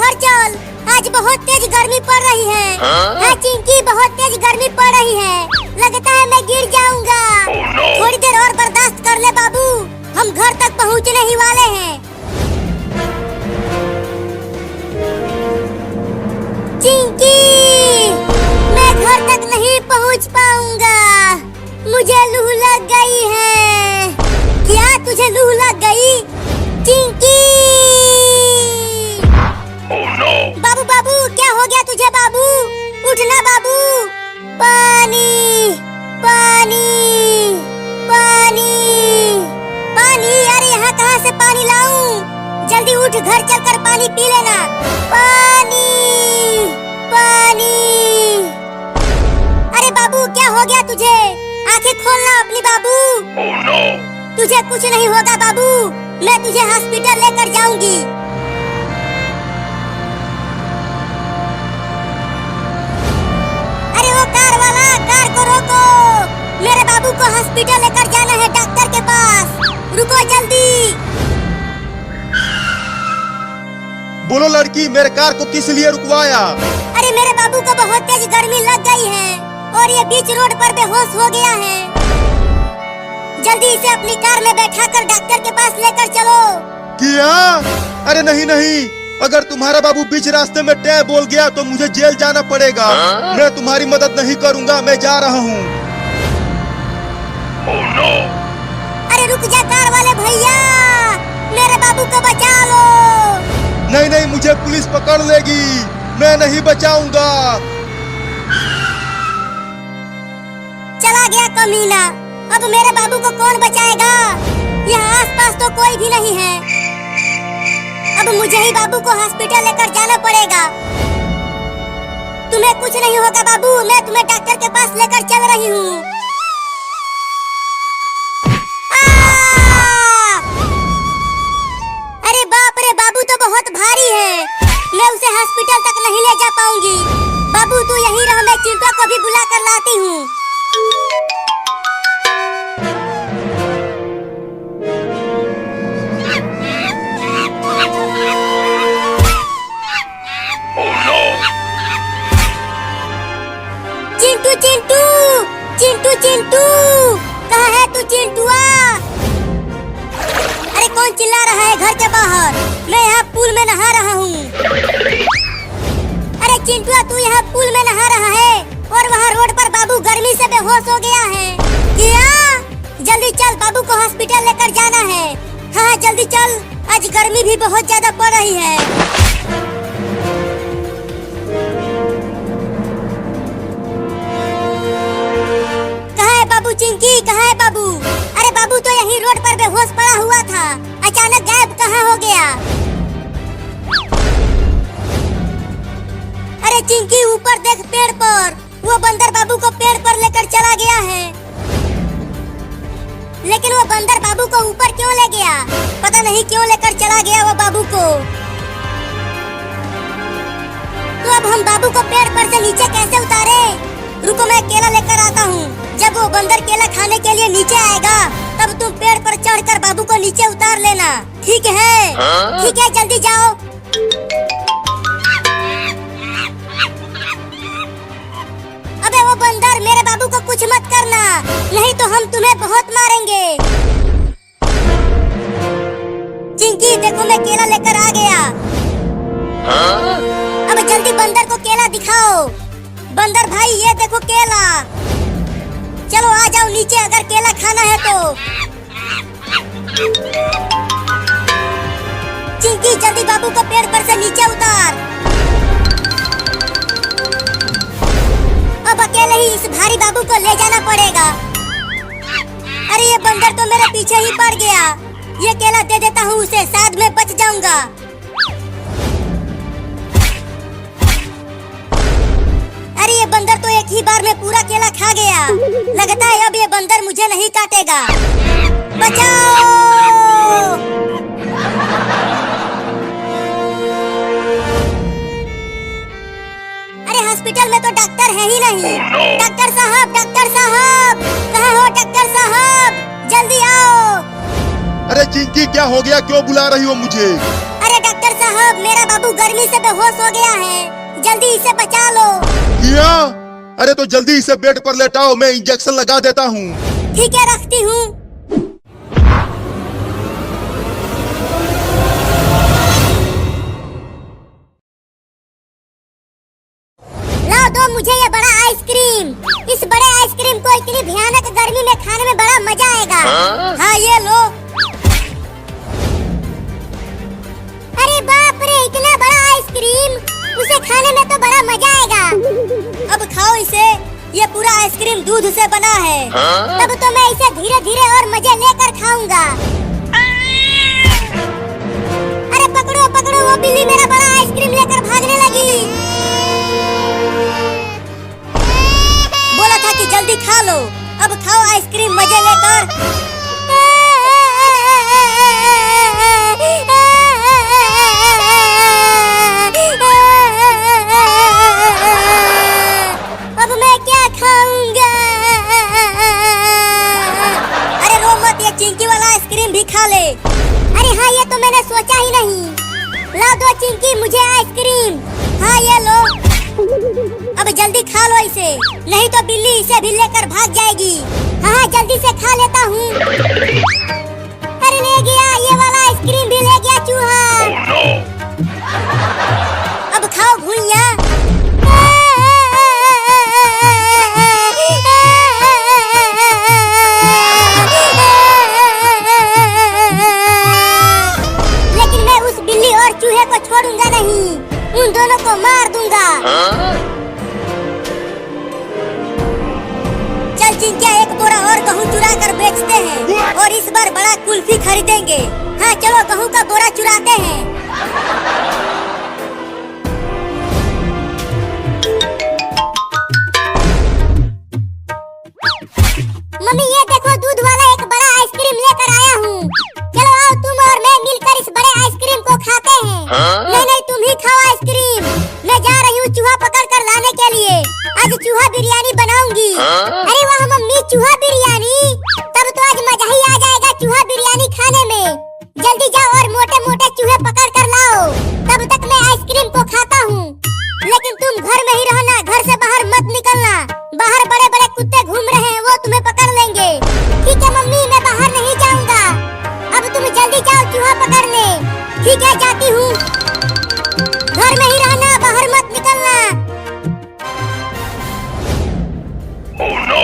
घर चल, आज बहुत तेज गर्मी पड़ रही है। हाँ चिंकी, बहुत तेज गर्मी पड़ रही है, लगता है मैं गिर जाऊंगा। थोड़ी देर और बर्दाश्त कर ले बाबू, हम घर तक पहुंचने ही वाले हैं। चिंकी, मैं घर तक नहीं पहुंच पाऊंगा, मुझे लू लग गई है। क्या तुझे लू लग गई चिंकी? बाबू बाबू, क्या हो गया तुझे बाबू? उठना बाबू। पानी पानी पानी पानी, अरे यहाँ कहाँ से पानी लाऊं? जल्दी उठ, घर चलकर पानी पी लेना। पानी पानी। अरे बाबू, क्या हो गया तुझे? आंखें खोलना अपनी बाबू। तुझे कुछ नहीं होगा बाबू, मैं तुझे हॉस्पिटल लेकर जाऊंगी। अरे वो कार वाला, कार को रोको, मेरे बाबू को हॉस्पिटल लेकर जाना है, डॉक्टर के पास। रुको जल्दी। बोलो लड़की, मेरे कार को किस लिए रुकवाया? अरे मेरे बाबू को बहुत तेज गर्मी लग गई है और ये बीच रोड पर बेहोश हो गया है। जल्दी इसे अपनी कार में बैठाकर डॉक्टर के पास लेकर चलो। क्या? अरे नहीं नहीं, अगर तुम्हारा बाबू बीच रास्ते में टै बोल गया तो मुझे जेल जाना पड़ेगा। मैं तुम्हारी मदद नहीं करूंगा, मैं जा रहा हूँ। अरे रुक जा कार वाले भैया, मेरे बाबू को बचा लो। नहीं नहीं, मुझे पुलिस पकड़ लेगी, मैं नहीं बचाऊंगा। चला गया कमीना, अब मेरे बाबू को कौन बचाएगा? यहाँ आसपास तो कोई भी नहीं है, अब मुझे ही बाबू को हॉस्पिटल लेकर जाना पड़ेगा। तुम्हें कुछ नहीं होगा बाबू, मैं तुम्हें डॉक्टर के पास लेकर चल रही हूँ। अरे बाप रे, बाबू तो बहुत भारी है, मैं उसे हॉस्पिटल तक नहीं ले जा पाऊंगी। बाबू तू यहीं रह, मैं चिंटू को भी बुला कर लाती हूँ। चिंटू चिंटू चिंटू चिंटू, कहाँ है तू चिंटुआ? अरे कौन चिल्ला रहा है घर के बाहर? मैं यहाँ पूल में नहा रहा हूँ। अरे चिंटुआ, तू यहाँ पूल में नहा रहा है और वहाँ रोड पर बाबू गर्मी से बेहोश हो गया है। क्या? जल्दी चल, बाबू को हॉस्पिटल लेकर जाना है। हाँ जल्दी चल, आज गर्मी भी बहुत ज्यादा पड़ रही है। बाबू चिंकी, कहाँ है बाबू? अरे बाबू तो यहीं रोड पर बेहोश पड़ा हुआ था, अचानक गायब कहाँ हो गया? अरे चिंकी, ऊपर देख पेड़ पर, वो बंदर बाबू को पेड़ पर लेकर चला गया है। लेकिन वो बंदर बाबू को ऊपर क्यों ले गया? पता नहीं क्यों लेकर चला गया वो बाबू को। तो अब हम बाबू को पेड़ पर से नीचे कैसे उतारे? रुको, मैं केला लेकर आता हूँ। जब वो बंदर केला खाने के लिए नीचे आएगा, तब तुम पेड़ पर चढ़कर बाबू को नीचे उतार लेना, ठीक है? ठीक है, जल्दी जाओ। अबे वो बंदर, मेरे बाबू को कुछ मत करना, नहीं तो हम तुम्हें बहुत मारेंगे। चिंकी देखो, मैं केला लेकर आ गया। अब जल्दी बंदर को केला दिखाओ। बंदर भाई, ये देखो केला। चलो आ जाओ नीचे, अगर केला खाना है तो। चिंकी जल्दी बाबू को पेड़ पर से नीचे उतार। अब अकेले ही इस भारी बाबू को ले जाना पड़ेगा। अरे ये बंदर तो मेरे पीछे ही पड़ गया, ये केला दे देता हूँ उसे, शायद मैं बच जाऊंगा। अरे ये बंदर तो एक ही बार में पूरा केला खा गया, लगता है अब ये बंदर मुझे नहीं काटेगा। बचाओ! अरे हॉस्पिटल में तो डॉक्टर है ही नहीं। डॉक्टर साहब, कहाँ हो डॉक्टर साहब? जल्दी आओ। अरे चिंकी, चिंकी क्या हो गया, क्यों बुला रही हो मुझे? अरे डॉक्टर साहब, मेरा बाबू गर्मी से बेहोश हो गया है, जल्दी इसे बचा लो। क्या? अरे तो जल्दी इसे बेड पर लेटाओ, मैं इंजेक्शन लगा देता हूँ। ठीक है, रखती हूँ। लाओ दो मुझे ये बड़ा आइसक्रीम। इस बड़े आइसक्रीम को इतनी भयानक गर्मी में खाने में बड़ा मजा आएगा। हाँ ये लो। अरे बाप रे, इतना बड़ा आइसक्रीम, उसे खाने में तो बड़ा मजा आएगा। अब खाओ इसे, ये पूरा आइसक्रीम दूध से बना है। तब तो मैं इसे धीरे धीरे और मजे लेकर खाऊंगा। अरे पकड़ो पकड़ो, वो बिल्ली मेरा बड़ा आइसक्रीम लेकर भागने लगी। बोला था कि जल्दी खा लो, अब खाओ आइसक्रीम मजे लेकर। अब मैं क्या खाऊंगा? अरे रो मत, ये चिंकी वाला आइसक्रीम भी खा ले। अरे हाँ, ये तो मैंने सोचा ही नहीं। लाओ दो चिंकी मुझे आइसक्रीम। हाँ ये लो, अब जल्दी खा लो इसे, नहीं तो बिल्ली इसे भी लेकर भाग जाएगी। हाँ जल्दी से खा लेता हूँ। अरे ले गया, ये वाला आइसक्रीम भी ले गया चूहा। अब खाओ घुइयां। लेकिन मैं उस बिल्ली और चूहे को छोड़ूंगा नहीं, उन दोनों को मार दूंगा। चल चिंकिया, एक बोरा और गेहूं चुरा कर बेचते हैं और इस बार बड़ा कुल्फी खरीदेंगे। हाँ चलो, गेहूं का बोरा चुराते हैं। मम्मी ये देखो, दूध वाला एक बड़ा आइसक्रीम लेकर आया हूँ। चलो आओ, तुम और मैं मिलकर इस बड़े आइसक्रीम को खाते हैं। नहीं नहीं, तुम ही खाओ आइसक्रीम, मैं जा रही हूँ चूहा पकड़ कर लाने के लिए। आज चूहा बिरयानी बनाऊंगी। अरे वाह मम्मी, चूहा बिरयानी, तब तो आज मजा ही आ जाएगा चूहा बिरयानी खाने में। जल्दी जाओ और मोटे मोटे चूहे पकड़ कर लाओ, तब तक मैं आइसक्रीम को खाता हूँ। लेकिन तुम घर में ही रहना, घर से बाहर मत निकलना। बाहर बड़े बड़े कुत्ते घूम रहे हैं, वो तुम्हें पकड़ लेंगे। ठीक है मम्मी, मैं बाहर नहीं जाऊंगा। अब तुम जल्दी जाओ चूहा पकड़ने। ठीक है, जाती हूँ। घर में ही रहना, बाहर मत निकलना। Oh no!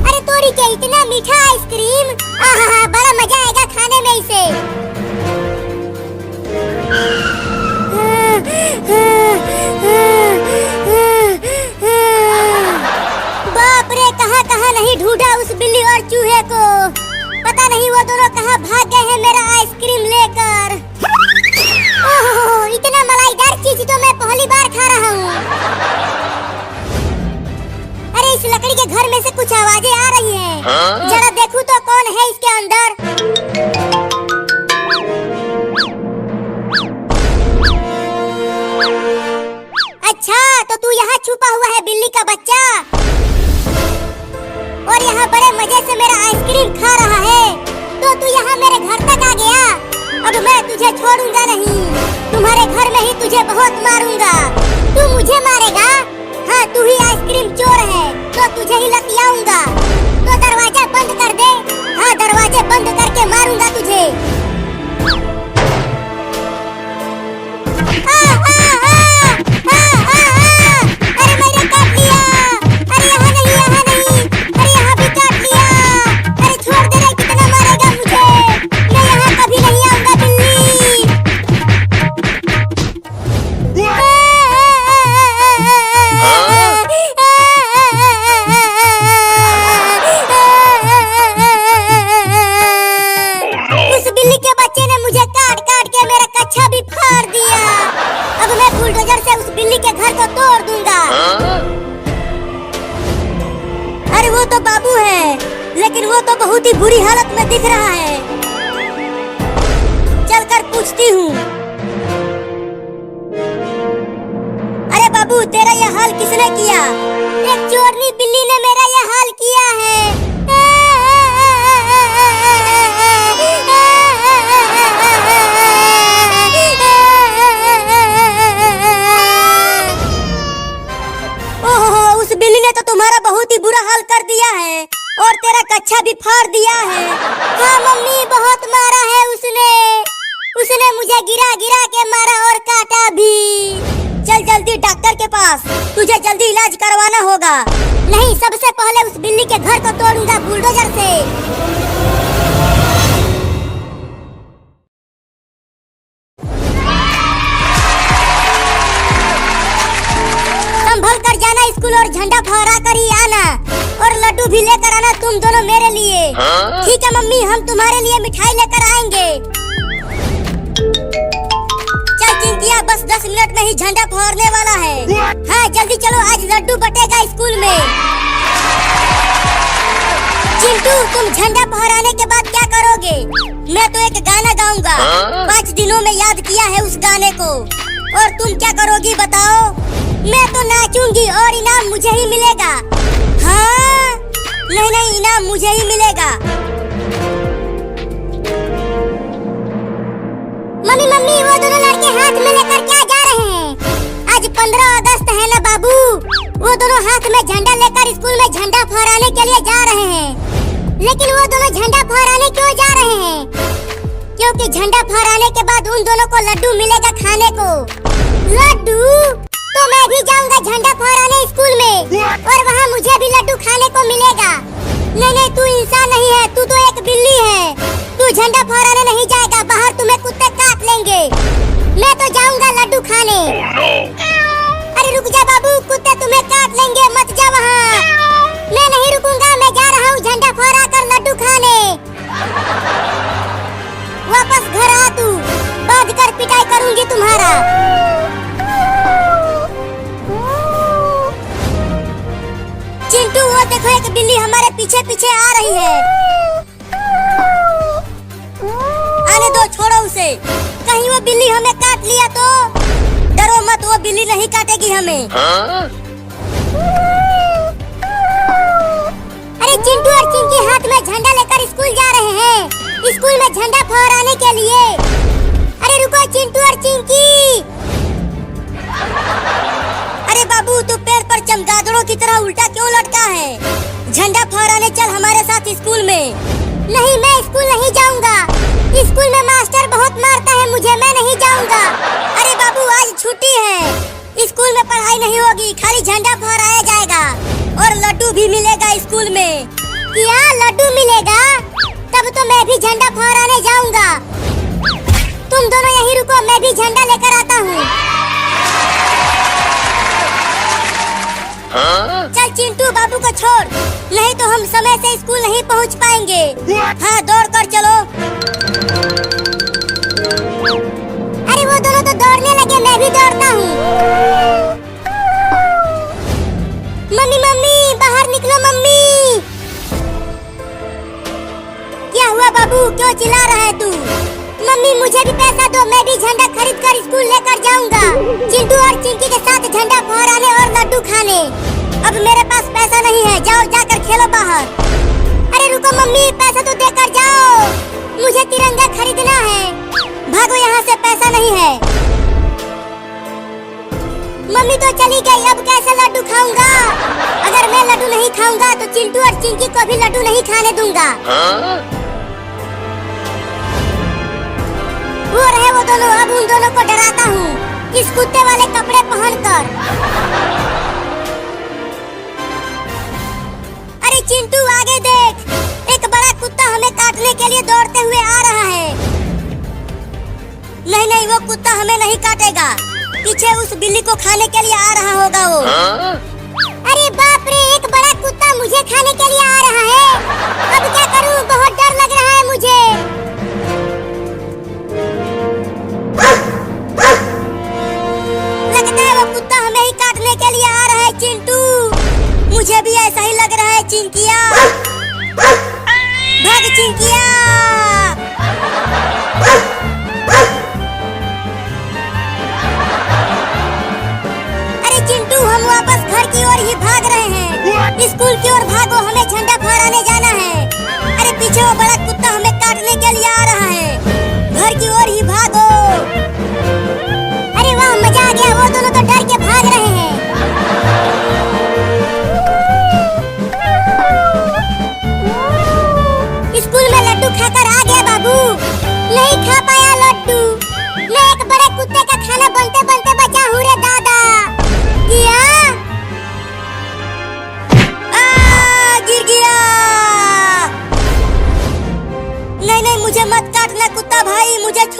अरे तोरी के, इतना मीठा आइसक्रीम, आहा बड़ा मजा आएगा खाने में इसे। बाप रे, कहाँ कहाँ नहीं ढूंढा उस बिल्ली और चूहे को। पता नहीं वो दोनों कहाँ भाग गए हैं मेरा आइसक्रीम लेकर। ओह, इतना मलाईदार चीज तो मैं पहली बार खा रहा हूँ। अरे इस लकड़ी के घर में से कुछ आवाजें आ रही हैं। जरा देखूं तो कौन है इसके अंदर। अच्छा, तो तू यहाँ छुपा हुआ है बिल्ली का बच्चा, और यहाँ बड़े मजे से मेरा आइसक्रीम खा रहा है। तो तू यहाँ मेरे घर तक आ गया। अब मैं तुझे छोड़ूंगा नहीं, तुम्हारे घर में ही तुझे बहुत मारूंगा। तू मुझे मारेगा? हाँ, तू ही आइसक्रीम चोर है, तो तुझे ही लतियाऊंगा। तो दरवाजा बंद कर दे। हाँ, दरवाजे बंद करके मारूंगा तुझे। अरे मैंने काट लिया। अरे यहाँ नहीं, यहाँ नहीं, अरे यहाँ भी काट लिया। अरे छोड़ दे रे, कितना मारेगा मुझे? मैं यहाँ कभी नहीं आऊंगा बिल्ली। उस बिल्ली के बच्चे ने मुझे काट काट के मेरा कच्छा भी फाड़ दिया। अब मैं बुलडोजर से उस बिल्ली के घर को तोड़ दूंगा। अरे वो तो बाबू है, लेकिन वो तो बहुत ही बुरी हालत में दिख रहा है। चलकर पूछती हूँ। अरे बाबू, तेरा यह हाल किसने किया? एक चोरनी बिल्ली ने मेरा यह हाल किया है। कच्छा भी फाड़ दिया है। हाँ मम्मी, बहुत मारा है उसने। उसने मुझे गिरा गिरा के मारा और काटा भी। चल जल्दी डॉक्टर के पास, तुझे जल्दी इलाज करवाना होगा। नहीं, सबसे पहले उस बिल्ली के घर को तोड़ूंगा बुलडोजर से। संभल कर जाना स्कूल और झंडा फहरा कर ही आना, और लड्डू भी लेकर आना तुम दोनों मेरे लिए। ठीक है मम्मी, हम तुम्हारे लिए मिठाई लेकर आएंगे। चल चिंकिया, बस 10 मिनट में ही झंडा फहरने वाला है। हाँ जल्दी चलो, आज लड्डू बटेगा स्कूल में। चिंटू, तुम झंडा फहराने के बाद क्या करोगे? मैं तो एक गाना गाऊंगा। 5 दिनों में याद किया है उस गाने को। और तुम क्या करोगी बताओ? मैं तो नाचूंगी और इनाम मुझे ही मिलेगा। हाँ नहीं नहीं, इनाम मुझे ही मिलेगा। मम्मी मम्मी, वो दोनों लड़के हाथ में लेकर क्या जा रहे हैं? आज 15 अगस्त है ना बाबू। वो दोनों हाथ में झंडा लेकर स्कूल में झंडा फहराने के लिए जा रहे हैं। लेकिन वो दोनों झंडा फहराने क्यों जा रहे हैं? क्योंकि झंडा फहराने के बाद उन दोनों को लड्डू मिलेगा खाने को। लड्डू? तो मैं भी जाऊंगा झंडा फहराने स्कूल में, और वहाँ मुझे भी लड्डू खाने को मिलेगा। नहीं नहीं, तू इंसान नहीं है, तू तो एक बिल्ली है। तू झंडा फहराने नहीं जाएगा, बाहर तुम्हें कुत्ते काट लेंगे। मैं तो जाऊंगा लड्डू खाने। अरे रुक जा बाबू, कुत्ते तुम्हें काट लेंगे, मत जा वहाँ। मैं नहीं रुकूंगा, मैं जा रहा हूँ झंडा फहरा कर लड्डू खाने। वापस घर आ तू, बांध कर पिटाई करूंगी तुम्हारा। चिंटू, वो देखो एक बिल्ली हमारे पीछे पीछे आ रही है। आने दो, छोड़ो उसे। कहीं वो बिल्ली हमें काट लिया तो? डरो मत, वो बिल्ली नहीं काटेगी हमें। अरे चिंटू और चिंकी हाथ में झंडा लेकर स्कूल जा रहे हैं, स्कूल में झंडा फहराने के लिए। अरे रुको चिंटू और चिंकी। अरे बाबू, तू पेड़ पर चमगादड़ों की तरह उल्टा क्यों लटका है? झंडा फहराने चल हमारे साथ स्कूल में। नहीं, मैं स्कूल नहीं जाऊंगा। स्कूल में मास्टर बहुत मारता है मुझे, मैं नहीं जाऊंगा। अरे बाबू, आज छुट्टी है, स्कूल में पढ़ाई नहीं होगी, खाली झंडा फहराया जाएगा और लड्डू भी मिलेगा स्कूल में। क्या लड्डू मिलेगा? तब तो मैं भी झंडा फहराने जाऊंगा। तुम दोनों यहीं रुको, मैं भी झंडा लेकर आता हूँ। चल चिंटू, बाबू को छोड़, नहीं तो हम समय से स्कूल नहीं पहुँच पाएंगे। हाँ दौड़ कर चलो। अरे वो दोनों तो दौड़ने लगे, मैं भी दौड़ता हूँ। मम्मी मम्मी, बाहर निकलो मम्मी। क्या हुआ बाबू, क्यों चिल्ला रहा है तू? मम्मी मुझे भी पैसा दो, मैं भी झंडा खरीद कर स्कूल लेकर जाऊंगा, चिंटू और चिंकी के साथ झंडा फहराने और लड्डू खाने। अब मेरे पास पैसा नहीं है, जाओ जाकर खेलो बाहर। अरे रुको मम्मी, पैसा तो देकर जाओ, मुझे तिरंगा खरीदना है। भागो यहाँ से, पैसा नहीं है। मम्मी तो चली गई, अब कैसे लड्डू खाऊंगा? अगर मैं लड्डू नहीं खाऊंगा तो चिंटू और चिंकी को भी लड्डू नहीं खाने दूंगा। वो रहे वो दोनों, अब उन दोनों को डराता हूँ इस कुत्ते वाले कपड़े पहनकर। अरे चिंटू आगे देख, एक बड़ा कुत्ता हमें काटने के लिए दौड़ते हुए आ रहा है। नहीं नहीं, वो कुत्ता हमें नहीं काटेगा, पीछे उस बिल्ली को खाने के लिए आ रहा होगा वो। अरे बाप रे, एक बड़ा कुत्ता मुझे खाने के लिए आ रहा है। अब क्या करूं, बहुत डर लग रहा है मुझे। लगता है वो कुत्ता हमें ही काटने के लिए आ रहा है चिंटू, मुझे भी ऐसा ही लग रहा है। चिंकिया भाग, चिंकिया। अरे चिंटू, हम वापस घर की ओर ही भाग रहे हैं, स्कूल की ओर भागो, हमें झंडा फहराने जाना है। अरे पीछे वो बड़ा कुत्ता हमें काटने के लिए आ रहा है, घर की ओर ही भागो। अरे वाह, मजा आ गया, वो दोनों तो डर के भाग रहे हैं।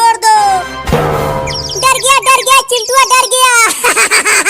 छोड़ दो। डर गया चिंटुआ डर गया।